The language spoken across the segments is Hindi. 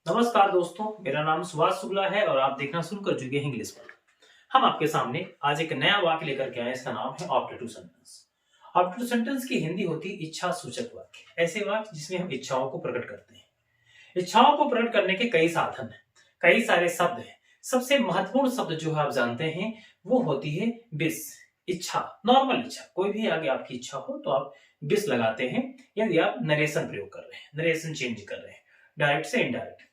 नमस्कार दोस्तों, मेरा नाम सुभाष शुक्ला है और आप देखना शुरू कर चुके हैं इंग्लिश वर्ड। हम आपके सामने आज एक नया वाक्य लेकर के आए। इसका नाम है ऑब्जेक्टिव सेंटेंस। ऑब्जेक्टिव सेंटेंस की हिंदी होती है इच्छा सूचक वाक्य। ऐसे वाक्य जिसमें हम इच्छाओं को प्रकट करते हैं। इच्छाओं को प्रकट करने के कई साधन हैं, कई सारे शब्द हैं। सबसे महत्वपूर्ण शब्द जो है आप जानते हैं वो होती है विश। इच्छा, नॉर्मल इच्छा, कोई भी आगे आपकी इच्छा हो तो आप विश लगाते हैं। यदि आप नरेशन प्रयोग कर रहे हैं, नरेशन चेंज कर रहे हैं डायरेक्ट से इनडायरेक्ट।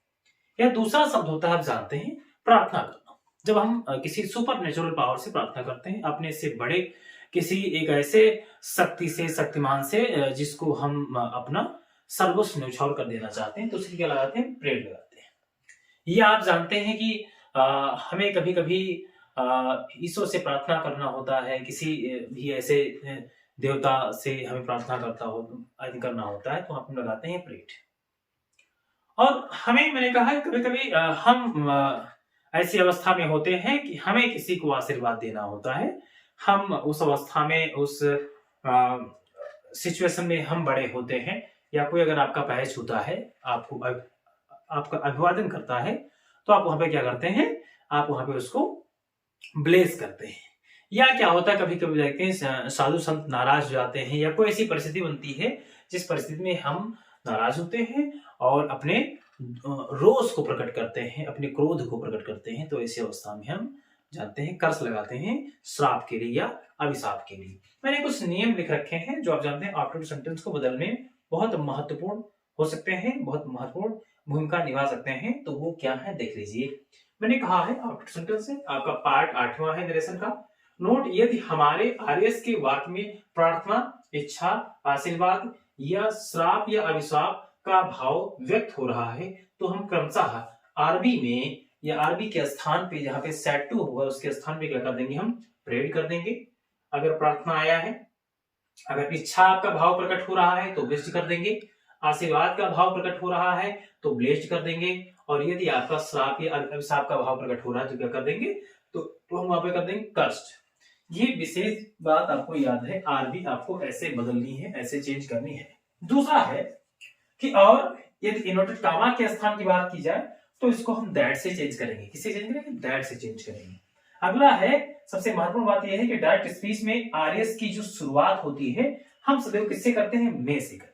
या दूसरा शब्द होता है, आप जानते हैं, प्रार्थना करना। जब हम किसी सुपर नेचुरल पावर से प्रार्थना करते हैं, अपने से बड़े किसी एक ऐसे शक्ति से, शक्तिमान से, जिसको हम अपना सर्वस्व न्यौछावर कर देना चाहते हैं, तो उसकी क्या लगाते हैं? प्रेयर लगाते हैं। ये आप जानते हैं कि हमें कभी कभी ईश्वर से प्रार्थना करना होता है, किसी भी ऐसे देवता से हमें प्रार्थना करना होता है, तो हम लगाते हैं प्रेयर। और हमें, मैंने कहा है, कभी कभी हम ऐसी अवस्था में होते हैं कि हमें किसी को आशीर्वाद देना होता है। हम उस अवस्था में, उस सिचुएशन में हम बड़े होते हैं, या कोई अगर आपका पैर छूता है, आपका अभिवादन करता है, तो आप वहां पे क्या करते हैं? आप वहां पे उसको ब्लेस करते हैं। या क्या होता है, कभी कभी देखते हैं साधु संत नाराज हो जाते हैं, या कोई ऐसी परिस्थिति बनती है जिस परिस्थिति में हम नाराज होते हैं और अपने रोष को प्रकट करते हैं, अपने क्रोध को प्रकट करते हैं। तो ऐसी अवस्था में हम जानते हैं कर्स लगाते हैं श्राप के लिए या अभिशाप के लिए। मैंने कुछ नियम लिख रखे हैं जो आप जानते हैं ऑब्जेक्टिव सेंटेंस को बदलने में बहुत महत्वपूर्ण हो सकते हैं, बहुत महत्वपूर्ण भूमिका निभा सकते हैं। तो वो क्या है, देख लीजिए। मैंने कहा है ऑब्जेक्टिव सेंटेंस है आपका पार्ट 8वां है नरेशन का। नोट, यदि हमारे आरएस के वाक्य में प्रार्थना, इच्छा, आशीर्वाद या श्राप या अभिशाप का भाव व्यक्त हो रहा है, तो हम क्रमशः आरबी में या आरबी के स्थान पे, जहां पे सेट टू होगा, उसके स्थान पे क्या कर देंगे? हम प्रेयर कर देंगे। अगर प्रार्थना आया है, अगर इच्छा का भाव प्रकट हो रहा है तो ब्लेस्ड कर देंगे, आशीर्वाद का भाव प्रकट हो रहा है तो ब्लेस्ड कर देंगे, और यदि आपका श्राप या अभिशाप का भाव प्रकट हो रहा है तो क्या कर देंगे? तो हम वहां पे कर देंगे कर्स्ड। ये विशेष बात आपको याद है, आरबी आपको ऐसे बदलनी है, ऐसे चेंज करनी है। दूसरा है कि और यदि इन्वर्टेड कामा के स्थान की बात की जाए तो इसको हम दैट से चेंज करेंगे। किससे चेंज करेंगे? दैट से चेंज करेंगे। अगला है, सबसे महत्वपूर्ण बात यह है कि डायरेक्ट स्पीच में आरएस की जो शुरुआत होती है, हम सदैव किससे करते हैं? में से करते हैं।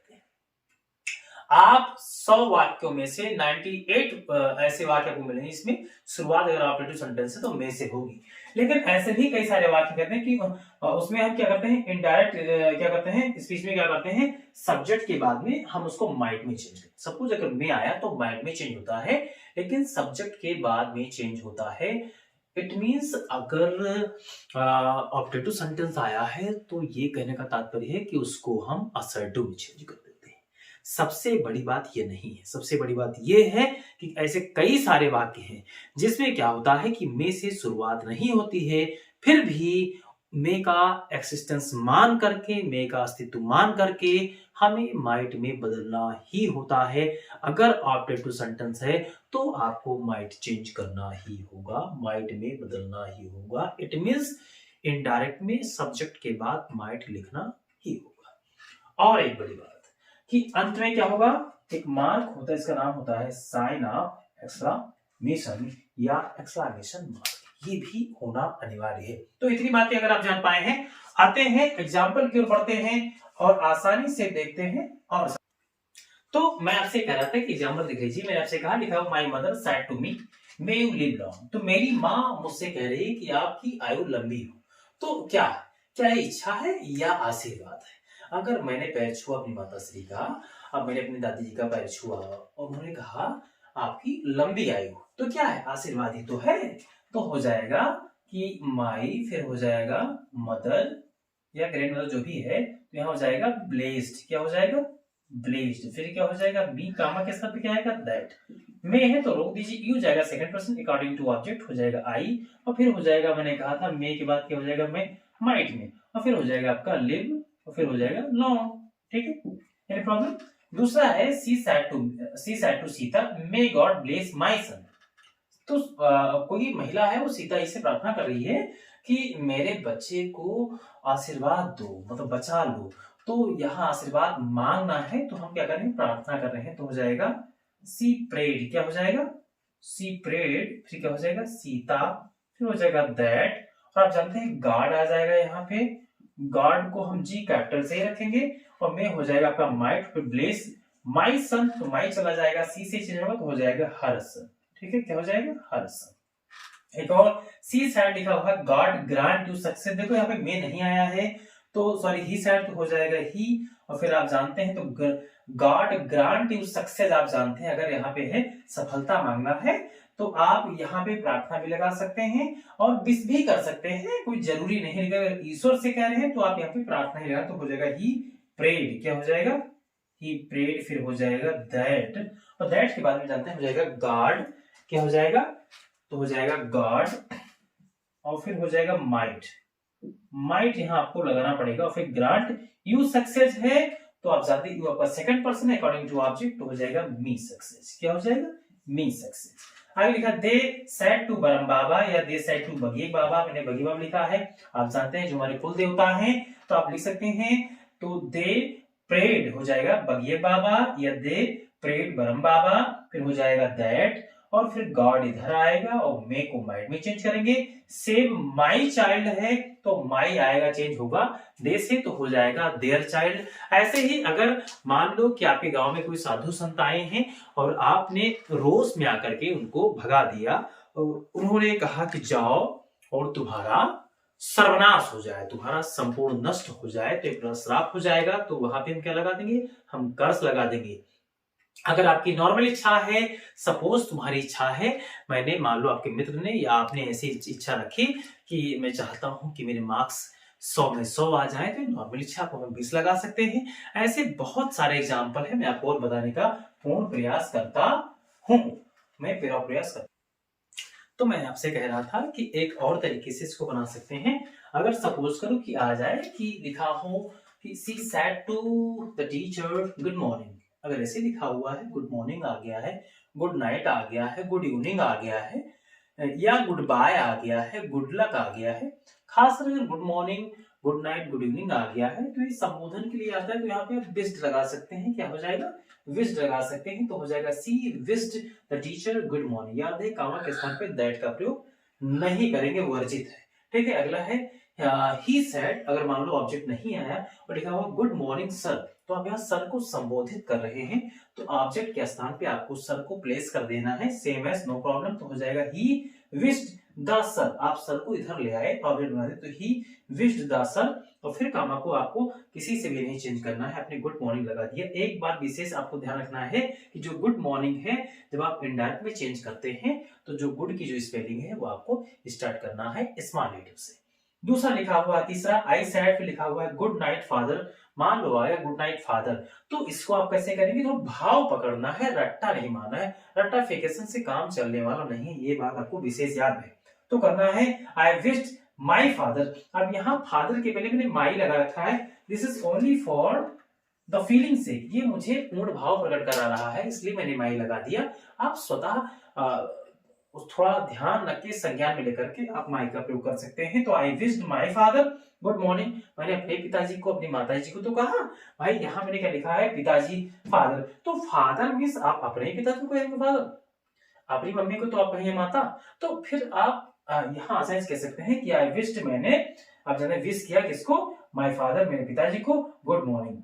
आप 100 वाक्यों में से 98 ऐसे वाक्य को मिलेंगे इसमें शुरुआत अगर ऑब्जेक्टिव सेंटेंस है तो में से होगी। लेकिन ऐसे भी कई सारे वाक्य कहते हैं कि उसमें हम क्या करते हैं? इनडायरेक्ट क्या करते हैं? स्पीच में क्या करते हैं? सब्जेक्ट के बाद में हम उसको माइट में चेंज करते हैं। सपोज अगर में आया तो माइट में चेंज होता है, लेकिन सब्जेक्ट के बाद में चेंज होता है। इट मीन्स अगर ऑब्जेक्टिव सेंटेंस आया है तो ये कहने का तात्पर्य है कि उसको हम असर्टिव में चेंज कर देते हैं। सबसे बड़ी बात ये नहीं है, सबसे बड़ी बात ये है कि ऐसे कई सारे वाक्य हैं जिसमें क्या होता है कि में से शुरुआत नहीं होती है, फिर भी में का एक्सिस्टेंस मान करके, में का अस्तित्व मान करके हमें माइट में बदलना ही होता है। अगर ऑब्जेक्टिव सेंटेंस है तो आपको माइट चेंज करना ही होगा, माइट में बदलना ही होगा। इट मींस इनडायरेक्ट में सब्जेक्ट के बाद माइट लिखना ही होगा। और एक बड़ी बात कि अंत में क्या होगा? एक मार्क होता है, इसका नाम होता है साइन ऑफ एक्सक्लेमेशन या एक्सक्लेमेशन मार्क। ये भी होना अनिवार्य है। तो इतनी बातें अगर आप जान पाए हैं, आते हैं एग्जाम्पल की ओर बढ़ते हैं और आसानी से देखते हैं। और तो मैं आपसे कह रहा था कि एग्जाम्पल देख लीजिए। मैंने आपसे कहा, लिखा my mother said to me may you live long. तो मेरी माँ मुझसे कह रही है कि आपकी आयु लंबी हो। तो क्या क्या ये इच्छा है या आशीर्वाद है? अगर मैंने पैर छुआ अपनी माता श्री का, अब मैंने अपनी दादी जी का पैर छुआ और उन्होंने कहा आपकी लंबी आयु, तो क्या है? आशीर्वाद ही तो है। तो हो जाएगा कि माई, फिर हो जाएगा मदर या ग्रैंड मदर जो भी है, तो यहाँ हो जाएगा ब्लेस्ड। क्या हो जाएगा? ब्लेस्ड। फिर क्या हो जाएगा? बी कामा के साथ क्या आएगा? दैट। में है तो रोक दीजिए, यू जाएगा second person according to object, हो जाएगा आई, और फिर हो जाएगा, मैंने कहा था में के बाद क्या हो जाएगा? में माइट में, और फिर हो जाएगा आपका लिव, और फिर हो जाएगा लॉन्ग। ठीक है, एनी प्रॉब्लम? दूसरा है she said to Sita may God bless my son. तो कोई महिला है, वो सीता जी से प्रार्थना कर रही है कि मेरे बच्चे को आशीर्वाद दो, मतलब बचा लो। तो यहाँ आशीर्वाद मांगना है तो हम क्या करेंगे? प्रार्थना कर रहे हैं, तो हो जाएगा सी प्रेड क्या हो जाएगा, सी प्रेड, फिर क्या हो जाएगा सीता, फिर हो जाएगा दैट, और आप जानते हैं गार्ड आ जाएगा यहाँ पे, गार्ड को हम जी कैपिटल से ही रखेंगे, और में हो जाएगा आपका माइट, फिर ब्लेस माई सन, तो माई चला जाएगा, सी से चेंज होगा तो हो जाएगा हर सन। ठीक है, क्या हो जाएगा हर सन। एक और सी साइड लिखा हुआ है गॉड ग्रांट यू सक्सेस, देखो यहाँ पे में नहीं आया है तो सॉरी ही साइड तो हो जाएगा ही, और फिर आप जानते हैं तो गॉड ग्रांट यू सक्सेस, आप जानते हैं अगर यहाँ पे है सफलता मांगना है तो आप यहाँ पे प्रार्थना भी लगा सकते हैं और विश भी कर सकते हैं, कोई जरूरी नहीं है। अगर ईश्वर से कह रहे हैं तो आप यहाँ पे प्रार्थना ही लगा तो हो जाएगा ही प्रेड, क्या हो जाएगा ही प्रेड, फिर हो जाएगा दैट, और दैट के बाद में जानते हैं हो जाएगा गॉड, क्या हो जाएगा तो हो जाएगा गॉड, और फिर हो जाएगा माइट, माइट यहां आपको लगाना पड़ेगा, और फिर ग्रांट यू सक्सेस है तो आप जानते हैं यू आपका सेकंड पर्सन है अकॉर्डिंग टू ऑब्जेक्ट, तो हो जाएगा मी सक्सेस, क्या हो जाएगा मी सक्सेस। आगे लिखा दे सेड टू बरम बाबा या दे सेड टू बगी बाबा, मैंने बगी बाबा लिखा है, आप जानते हैं जो हमारे कुल देवता हैं तो आप लिख सकते हैं, तो दे प्रेड हो जाएगा बगी बाबा या दे प्रेड बरम बाबा, फिर हो जाएगा दैट, और फिर गॉड इधर आएगा और मे को माइट में चेंज करेंगे, सेव माई चाइल्ड है तो माई आएगा चेंज होगा दे से तो हो जाएगा देयर चाइल्ड। ऐसे ही अगर मान लो कि आपके गांव में कोई साधु संत आए हैं और आपने रोष में आकर के उनको भगा दिया और उन्होंने कहा कि जाओ और तुम्हारा सर्वनाश हो जाए, तुम्हारा संपूर्ण नष्ट हो जाए, तो एक श्राप हो जाएगा, तो वहां पे हम क्या लगा देंगे, हम कर्स लगा देंगे। अगर आपकी नॉर्मल इच्छा है, सपोज तुम्हारी इच्छा है, मैंने मान लो आपके मित्र ने या आपने ऐसी इच्छा रखी कि मैं चाहता हूं कि मेरे मार्क्स 100 में 100 आ जाए, तो नॉर्मल इच्छा को हम 20 लगा सकते हैं। ऐसे बहुत सारे एग्जाम्पल है, मैं आपको और बताने का पूर्ण प्रयास करता हूं, मैं पूरा प्रयास करता। तो मैं आपसे कह रहा था कि एक और तरीके से इसको बना सकते हैं। अगर सपोज करो कि आ जाए कि लिखा हो कि she said to the teacher good morning, अगर ऐसे लिखा हुआ है गुड मॉर्निंग आ गया है, गुड नाइट आ गया है, गुड इवनिंग आ गया है, या गुड बाय आ गया है, गुड लक आ गया है, खासकर अगर good morning good night good evening आ गया है तो ये संबोधन के लिए आता है, तो यहाँ पे आप विश्ड लगा सकते हैं, क्या हो जाएगा विश्ड लगा सकते हैं, तो हो जाएगा she wished the teacher good morning. याद है कामा के स्थान पे दैट का प्रयोग नहीं करेंगे, वर्जित है। ठीक है, अगला है ही सेड, अगर मान लो ऑब्जेक्ट नहीं आया और लिखा हुआ गुड मॉर्निंग सर, तो आप यहाँ सर को संबोधित कर रहे हैं तो ऑब्जेक्ट के स्थान पे आपको सर को प्लेस कर देना है, सेम एज नो प्रॉब्लम, तो हो जाएगा ही विश्ड द सर, आप सर को इधर ले आए ऑब्जेक्ट बना दे तो ही विश्ड द सर, और फिर कामा को आपको किसी से भी नहीं चेंज करना है, आपने गुड मॉर्निंग लगा दिया। एक बात विशेष आपको ध्यान रखना है कि जो गुड मॉर्निंग है जब आप इनडायरेक्ट में चेंज करते हैं तो जो गुड की जो स्पेलिंग है वो आपको स्टार्ट करना है स्मॉल लेटर से। दूसरा लिखा हुआ तीसरा आई सेड, फिर लिखा हुआ है गुड नाइट फादर, मान लो आया गुड नाइट फादर, तो इसको आप कैसे करेंगे, तो भाव पकड़ना है, रट्टा नहीं मारना है, रट्टाफिकेशन से काम चलने वाला नहीं है, ये बात आपको विशेष याद है। तो करना है आई विश्ड माई फादर, अब यहाँ फादर के पहले मैंने माई लगा रखा है, this is only for the feeling से, ये मुझे पूर्ण भाव प्रकट करा रहा है इसलिए मैंने माई लगा दिया। आप स्वतः थोड़ा ध्यान रख के संज्ञान में लेकर के आप माई का प्रयोग कर सकते हैं। तो आई wished my father good morning, मैंने अपने पिताजी को अपनी माताजी को तो कहा, भाई यहाँ मैंने क्या लिखा है पिताजी फादर, तो फादर मीन्स आप अपने पिताजी को कहेंगे फादर, अपनी मम्मी को तो आप कहेंगे माता, तो फिर आप यहाँ आसानी से कह सकते हैं कि आई विश्ड, मैंने आप जाने विश किया किसको, माई फादर मेरे पिताजी को, गुड मॉर्निंग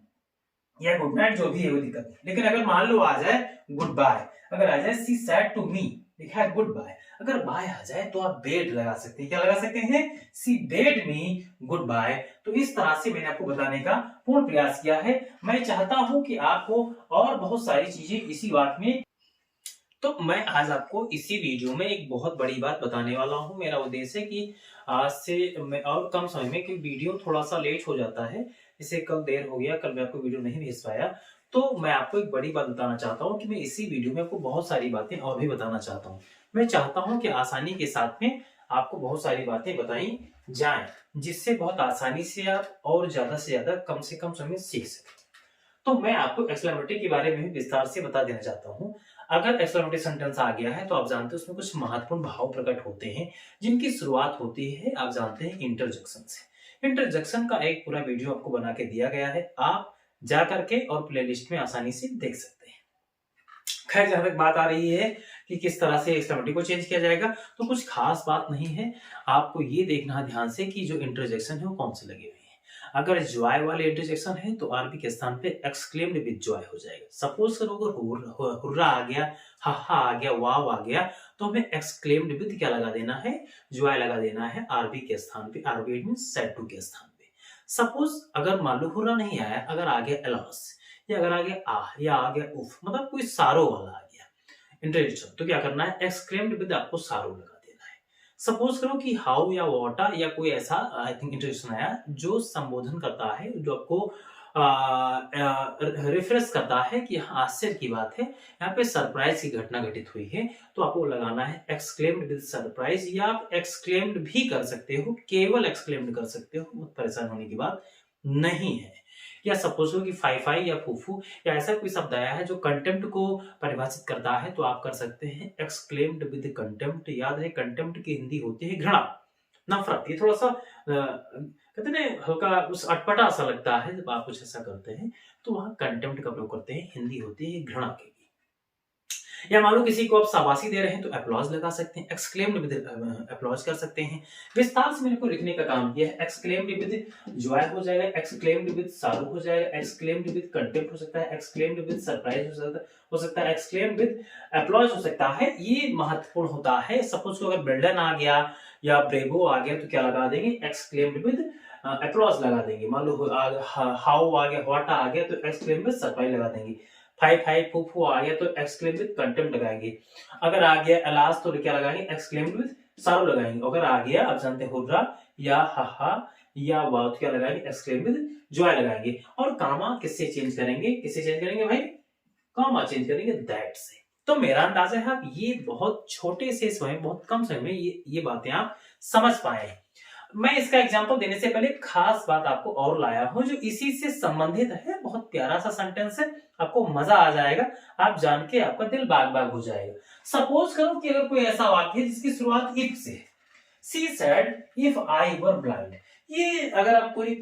या गुड नाइट जो भी है वो दिक्कत नहीं। लेकिन अगर मान लो आ जाए गुड बाय, अगर आ जाए सी सेड टू मी, लिखा है गुड बाय, अगर बाय आ जाए तो आप बेड लगा सकते हैं, क्या लगा सकते हैं, सी बेड मी गुड बाय। तो इस तरह से मैंने आपको बताने का पूर्ण प्रयास किया है। मैं चाहता हूं कि आपको और बहुत सारी चीजें इसी बात में, तो मैं आज आपको इसी वीडियो में एक बहुत बड़ी बात बताने वाला हूं। मेरा उद्देश्य है कि आज से मैं और कम समय में, कि वीडियो थोड़ा सा लेट हो जाता है, इसे कल देर हो गया, कल मैं आपको वीडियो नहीं भेज पाया, तो मैं आपको एक बड़ी बात बताना चाहता हूं कि मैं इसी वीडियो में आपको बहुत सारी बातें और भी बताना चाहता हूं। मैं चाहता हूं कि आसानी के साथ में आपको बहुत सारी बातें बताई जाएं, जिससे बहुत आसानी से आप और ज्यादा से ज्यादा कम से कम समय सीख सकें। तो मैं आपको एक्सक्लेमेटरी के बारे में भी विस्तार से बता देना चाहता हूं। अगर एक्सक्लेमेटरी सेंटेंस आ गया है तो आप जानते हैं उसमें कुछ महत्वपूर्ण भाव प्रकट होते हैं, जिनकी शुरुआत होती है आप जानते हैं इंटरजेक्शन से। इंटरजेक्शन का एक पूरा वीडियो आपको बना के दिया गया है, आप जा करके और प्लेलिस्ट में आसानी से देख सकते हैं। खैर, जहां तक बात आ रही है कि किस तरह से एक्सट्रीमिटी को चेंज किया जाएगा, तो कुछ खास बात नहीं है। आपको ये देखना ध्यान से कि जो इंटरजेक्शन है वो कौन से लगे हुए हैं। अगर जॉय वाले इंटरजेक्शन है तो आरबी के स्थान पे एक्सक्लेम्ड विद जॉय हो जाएगा। सपोज करो अगर हुर्रा आ गया, हा आ गया, वाव आ गया, तो हमें एक्सक्लेम्ड विद क्या लगा देना है, जॉय लगा देना है आरबी के स्थान पे। आरबी मींस सेड टू के स्थान पे। सपोज अगर मान लो हुर्रा नहीं आया, अगर आ गया एलॉस, या अगर आ गया आ, या आ गया उफ, मतलब कोई सारो वाला आ गया इंटरजेक्शन, तो क्या करना है, एक्सक्लेम्ड विद आपको सारो लगा देना है। सपोज करो कि हाउ या वाटा या कोई ऐसा आई थिंक इंटरजेक्शन आया जो संबोधन करता है, जो आपको रिफ्रेश करता है कि हाँ आश्चर्य की बात है, यहाँ पे सरप्राइज की घटना घटित हुई है, तो आपको लगाना है एक्सक्लेम्ड विद सरप्राइज, या आप एक्सक्लेम्ड भी कर सकते हो, केवल एक्सक्लेम्ड कर सकते हो, बहुत परेशान होने की बात नहीं है। या सपोज हो कि फाई फाई या फूफू या ऐसा कोई शब्द आया है जो कंटेम्प्ट को परिभाषित करता है, तो आप कर सकते हैं एक्सक्लेम्ड विद कंटेम्प्ट। याद है कंटेम्प्ट की हिंदी होती है घृणा, नफरत। ये थोड़ा सा कहते हैं हल्का उस अटपटा सा लगता है जब आप कुछ ऐसा करते हैं, तो वहां कंटेम्प्ट का प्रयोग करते हैं। हिंदी होती है घृणा के लिए। या मान लो किसी को आप शाबाशी दे रहे हैं तो अप्लॉज लगा सकते हैं, एक्सक्लेम्ड विद अप्लॉज कर सकते हैं। विस्तार से मेरे को लिखने का काम किया है। एक्सक्लेम्ड विद जॉय हो जाएगा, एक्सक्लेम्ड विद सारो हो जाएगा, एक्सक्लेम्ड विद कंटेम्प्ट हो सकता है, एक्सक्लेम्ड विद सरप्राइज हो सकता है, एक्सक्लेम्ड विद अप्लॉज हो सकता है। ये महत्वपूर्ण होता है। सपोज को अगर बिल्डन आ गया या ब्रेवो आ गया तो क्या लगा देंगे, एक्सक्लेम्ड विद अप्लॉज लगा देंगे। मान लो हाउ आ गया, व्हाट आ गया, तो एक्सक्लेम्ड विद सरप्राइज लगा देंगे। फाई फाई फूफू आ गया तो एक्सक्लेम विद कंटेम्प्ट लगाएंगे। अगर आ गया अलास तो क्या लगाएंगे, एक्सक्लेम विद सारो लगाएंगे। अगर आ गया आप जानते हैं हुर्रा या हा या वाव तो क्या लगाएंगे, एक्सक्लेम विद जॉय लगाएंगे। और कामा किससे चेंज करेंगे, किससे चेंज करेंगे भाई, कामा चेंज करेंगे दैट से। तो मेरा अंदाजा है आप ये बहुत छोटे से समय, बहुत कम समय में ये बातें आप समझ पाए। मैं इसका एग्जांपल देने से पहले खास बात आपको और लाया हूं जो इसी से संबंधित है। बहुत प्यारा सा सेंटेंस है, आपको मजा आ जाएगा, आप जान के आपका दिल बाग बाग हो जाएगा। सपोज करो कि अगर कोई ऐसा वाक्य है जिसकी शुरुआत इफ से, she said if I were blind. ये अगर आप कोई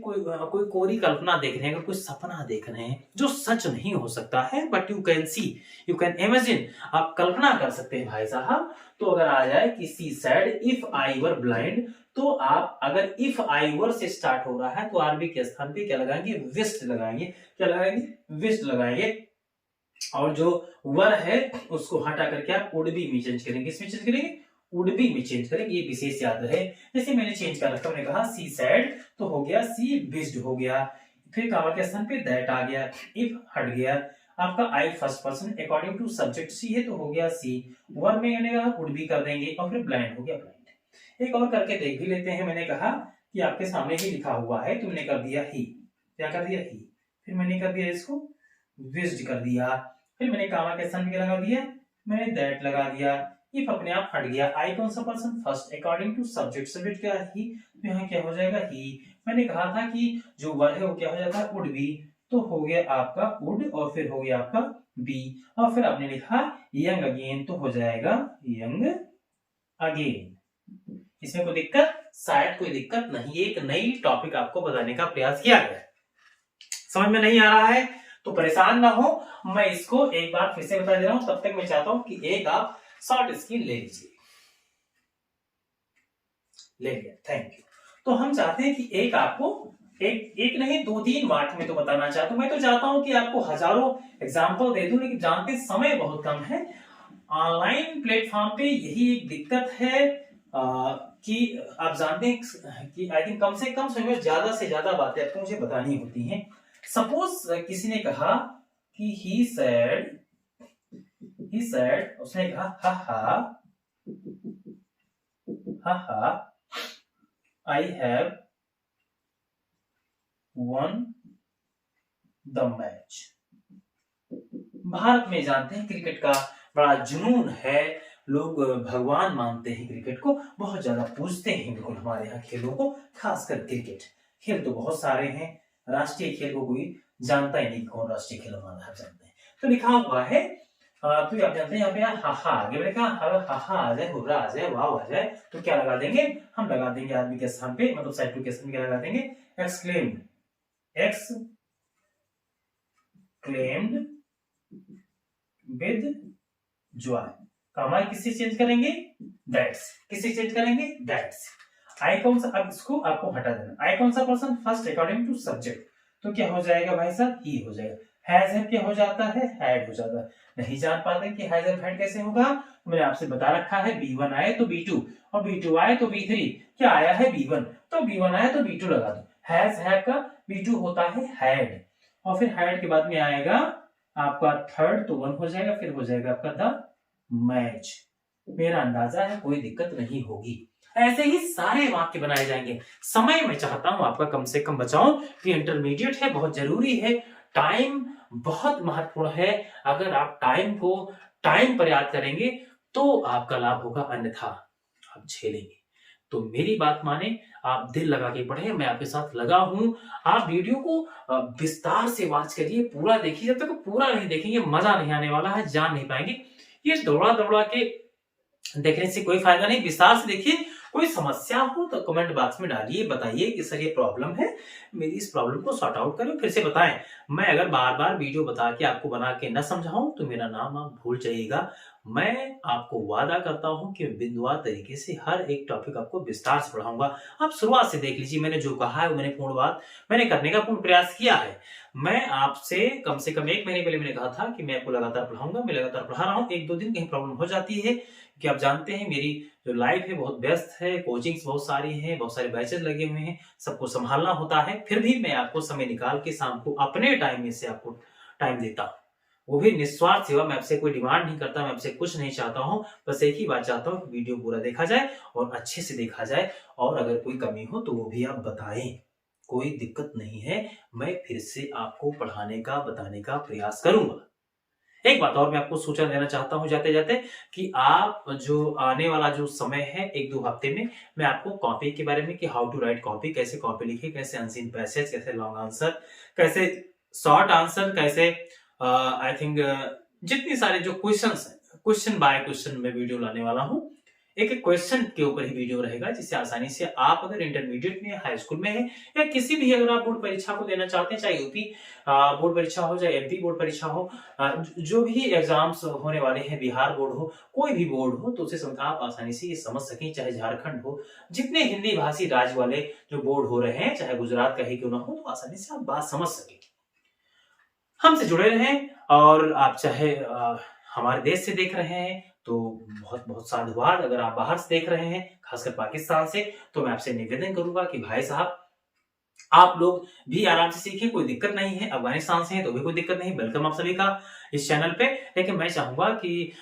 कोरी कल्पना देख रहे हैं, अगर कोई सपना देख रहे हैं जो सच नहीं हो सकता है, but you can see, you can imagine, आप कल्पना कर सकते हैं भाई साहब। तो अगर आ जाए कि she said if I were blind, तो आप अगर इफ आई वर से स्टार्ट हो रहा है तो आरबी के स्थान पे क्या लगाएंगे, विस्ट लगाएंगे। क्या लगाएंगे, विस्ट लगाएंगे। और जो वर है उसको हटा करके आप वुड बी में चेंज करेंगे। इसमें चेंज करेंगे, वुड बी में चेंज करेंगे। ये विशेष याद रहे। जैसे मैंने चेंज कर रखा, मैंने कहा सी सैड तो हो गया सी विस्ड हो गया, फिर कामा के स्थान पे दैट आ गया, इफ हट गया, आपका I first person according to subject she है तो हो गया सी, वर में मैंने कहा वुड बी कर देंगे, और फिर ब्लाइंड हो गया ब्लाइंड। एक और करके देख भी लेते हैं। मैंने कहा कि आपके सामने ही लिखा हुआ है, तुमने कर दिया ही, क्या कर दिया ही, फिर मैंने कर दिया इसको विस्ड कर दिया, फिर मैंने कामा के स्थान पे लगा दिया, मैंने दैट लगा दिया, इफ अपने आप हट गया, आई कौन सा person, first according to subject, subject क्या है ही, तो यहाँ क्या हो जाएगा ही। मैंने कहा था कि जो वर्ड है वो क्या हो जाता है, वुड बी, तो हो गया आपका वुड, और फिर हो गया आपका बी, और फिर आपने लिखा यंग अगेन, तो हो जाएगा यंग अगेन। इसमें कोई दिक्कत, शायद कोई दिक्कत नहीं। एक नई टॉपिक आपको बताने का प्रयास किया गया। समझ में नहीं आ रहा है तो परेशान ना हो, मैं इसको एक बार फिर से बता दे रहा हूं। तब तक मैं चाहता हूं कि एक आप शॉर्ट स्क्रीन ले लीजिए। ले लिया, थैंक यू। तो हम चाहते हैं कि एक आपको एक नहीं 2-3 वाक्य में तो बताना चाहता हूं। मैं तो चाहता हूं कि आपको हजारों एग्जाम्पल दे दूं, लेकिन जानते समय बहुत कम है। ऑनलाइन प्लेटफॉर्म पे यही एक दिक्कत है कि आप जानते हैं कि आई थिंक कम से कम समय में ज्यादा से ज्यादा बातें आपको मुझे बतानी होती हैं। सपोज किसी ने कहा कि ही सेड, उसने कहा हा I have one the match. Bharat में जानते हैं क्रिकेट का बड़ा जुनून है, लोग भगवान मानते हैं क्रिकेट को, बहुत ज्यादा पूजते हैं बिल्कुल हमारे यहाँ खेलों को, खासकर क्रिकेट। खेल तो बहुत सारे हैं, राष्ट्रीय खेल को कोई जानता ही नहीं कौन राष्ट्रीय खेल हमारा जानते हैं। तो लिखा हुआ है तो आप जानते हैं यहाँ पे हा आगे मैंने कहा हा आ जाए, हुर्रा आ जाए, वाव आ जाए, तो क्या लगा देंगे, हम लगा देंगे आदमी के स्थान पे, मतलब साइड टू के स्थान पे क्या लगा देंगे, एक्सक्लेम्ड, एक्सक्लेम्ड विद जॉय। कमाई किससे चेंज करेंगे? दैट्स। किससे चेंज करेंगे? दैट्स। आई कौन सा, अब इसको आपको हटा देना। आई कौन सा person? First according to subject, तो क्या हो जाएगा भाई साहब? ही हो जाएगा। हैज है क्या हो जाता है? हैड हो जाता है। नहीं जान पाते कि हैज एंड हैड कैसे होगा? मैंने आपसे बता रखा है, B1 आए तो B2 और B2 आए तो B3। क्या आया है? B1, तो B1 आया तो B2 लगा दो। हैज हैव का B2 होता है हैड, और फिर हैड के बाद में आएगा आपका थर्ड, तो 1 हो जाएगा, फिर हो जाएगा आपका द मैच। मेरा अंदाजा है कोई दिक्कत नहीं होगी। ऐसे ही सारे वाक्य बनाए जाएंगे। समय मैं चाहता हूं आपका कम से कम बचाओ, कि इंटरमीडिएट है, बहुत जरूरी है। टाइम बहुत महत्वपूर्ण है। अगर आप टाइम को टाइम पर याद करेंगे तो आपका लाभ होगा, अन्यथा आप झेलेंगे। तो मेरी बात माने, आप दिल लगा के पढ़े, मैं आपके साथ लगा हूं। आप वीडियो को विस्तार से वॉच करिए, पूरा देखिए। जब तक पूरा नहीं देखेंगे मजा नहीं आने वाला है, जान नहीं पाएंगे। ये दौड़ा दौड़ा के देखने से कोई फायदा नहीं, विस्तार से देखिए। कोई समस्या हो तो कमेंट बॉक्स में डालिए, बताइए कि सर ये प्रॉब्लम है, मेरी इस प्रॉब्लम को सॉर्ट आउट करें, फिर से बताएं। मैं अगर बार बार वीडियो बता के आपको बना के न समझाऊं तो मेरा नाम आप भूल जाइएगा। मैं आपको वादा करता हूं कि बिंदुवार तरीके से हर एक टॉपिक आपको विस्तार से पढ़ाऊंगा। आप शुरुआत से देख लीजिए, मैंने जो कहा है वो मैंने पूर्ण बात मैंने करने का पूर्ण प्रयास किया है। मैं आपसे कम से कम 1 महीने पहले मैंने कहा था कि मैं आपको लगातार पढ़ाऊंगा, मैं लगातार पढ़ा रहा हूँ। 1-2 दिन कहीं प्रॉब्लम हो जाती है, कि आप जानते हैं मेरी जो लाइफ है बहुत व्यस्त है, कोचिंग्स बहुत सारी हैं, बहुत सारे बैचेस लगे हुए हैं, सबको संभालना होता है। फिर भी मैं आपको समय निकाल के शाम को अपने टाइम में से आपको टाइम देता हूँ, वो भी निस्वार्थ सेवा। मैं आपसे कोई डिमांड नहीं करता, मैं आपसे कुछ नहीं चाहता हूँ। बस एक ही बात चाहता हूँ कि वीडियो पूरा देखा जाए और अच्छे से देखा जाए, और अगर कोई कमी हो तो वो भी आप बताएं, कोई दिक्कत नहीं है। मैं फिर से आपको पढ़ाने का बताने का प्रयास करूंगा। एक बात और मैं आपको सूचना देना चाहता हूं जाते जाते, कि आप जो आने वाला जो समय है 1-2 हफ्ते में, मैं आपको कॉपी के बारे में, कि हाउ टू राइट कॉपी, कैसे कॉपी लिखे, कैसे अनसीन पैसेज, कैसे लॉन्ग आंसर, कैसे शॉर्ट आंसर, कैसे आई थिंक जितनी सारे जो क्वेश्चंस हैं, क्वेश्चन बाय क्वेश्चन में वीडियो लाने वाला हूं। एक एक क्वेश्चन के ऊपर ही वीडियो रहेगा, जिससे आसानी से आप अगर इंटरमीडिएट में, हाई स्कूल में है, या किसी भी अगर आप बोर्ड परीक्षा को देना चाहते हैं, चाहे यूपी बोर्ड परीक्षा हो, चाहे एमपी बोर्ड परीक्षा हो, जो भी एग्जाम्स होने वाले हैं, बिहार बोर्ड हो, कोई भी बोर्ड हो, तो उसे आप आसानी से ये समझ सकें। चाहे झारखंड हो, जितने हिंदी भाषी राज्य वाले जो बोर्ड हो रहे हैं, चाहे गुजरात का ही क्यों ना हो, तो आसानी से आप बात समझ सकें। हमसे जुड़े रहें, और आप चाहे हमारे देश से देख रहे हैं तो बहुत बहुत साधुवाद। अगर आप बाहर से देख रहे हैं, खासकर पाकिस्तान से, तो मैं आपसे निवेदन करूंगा कि भाई साहब आप लोग भी आराम से सीखें, कोई दिक्कत नहीं है। अफगानिस्तान से हैं तो भी कोई दिक्कत नहीं, वेलकम आप सभी का इस चैनल पे। लेकिन मैं चाहूंगा कि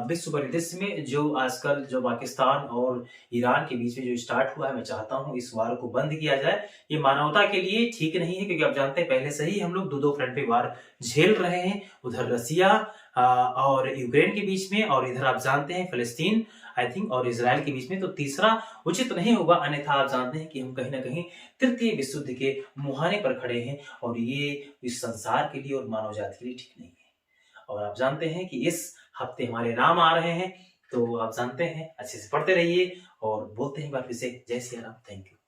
विश्व परिदृश्य में जो आजकल जो पाकिस्तान और ईरान के बीच में जो स्टार्ट हुआ है, मैं चाहता हूं इस वार को बंद किया जाए। ये मानवता के लिए ठीक नहीं है, क्योंकि आप जानते हैं पहले से ही हम लोग 2-2 फ्रंट पे वार झेल रहे हैं। उधर रसिया और यूक्रेन के बीच में, और इधर आप जानते हैं फिलिस्तीन आई थिंक और इजराइल के बीच में, तो तीसरा उचित नहीं होगा। अन्यथा आप जानते हैं कि हम कहीं ना कहीं तृतीय विश्व युद्ध के मुहाने पर खड़े हैं, और ये इस संसार के लिए और मानव जाति के लिए ठीक नहीं है। और आप जानते हैं कि इस हफ्ते हमारे राम आ रहे हैं, तो आप जानते हैं अच्छे से पढ़ते रहिए, और बोलते हैं एक बार फिर से जय सिया राम। Thank you.